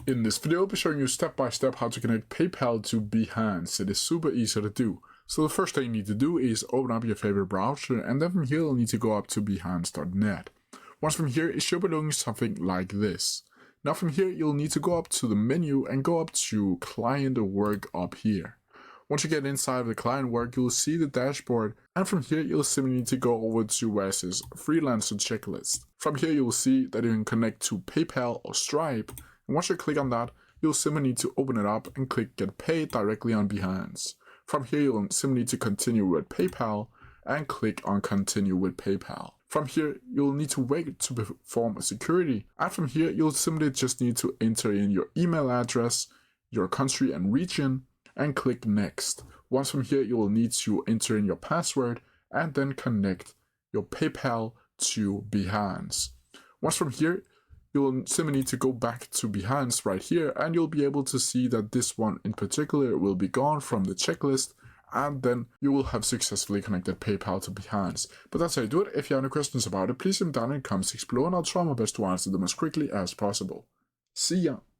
In this video, I'll be showing you step by step how to connect PayPal to Behance. It is super easy to do. So the first thing you need to do is open up your favorite browser, and then from here you'll need to go up to behance.net. Once from here, it should be looking something like this. Now from here, you'll need to go up to the menu and go up to Client Work up here. Once you get inside of the client work, you'll see the dashboard, and from here you'll simply need to go over to where it says Freelancer Checklist. From here you'll see that you can connect to PayPal or Stripe, and once you click on that, you'll simply need to open it up and click Get Paid directly on Behance. From here you'll simply need to continue with PayPal and click on Continue with PayPal. From here, you'll need to wait to perform a security, and from here you'll simply just need to enter in your email address, your country and region, and click Next. Once from here, you will need to enter in your password and then connect your PayPal to Behance. Once from here, you will simply need to go back to Behance right here, and you'll be able to see that this one in particular will be gone from the checklist, and then you will have successfully connected PayPal to Behance. But that's how you do it. If you have any questions about it, please leave them down in the comments below, and I'll try my best to answer them as quickly as possible. See ya!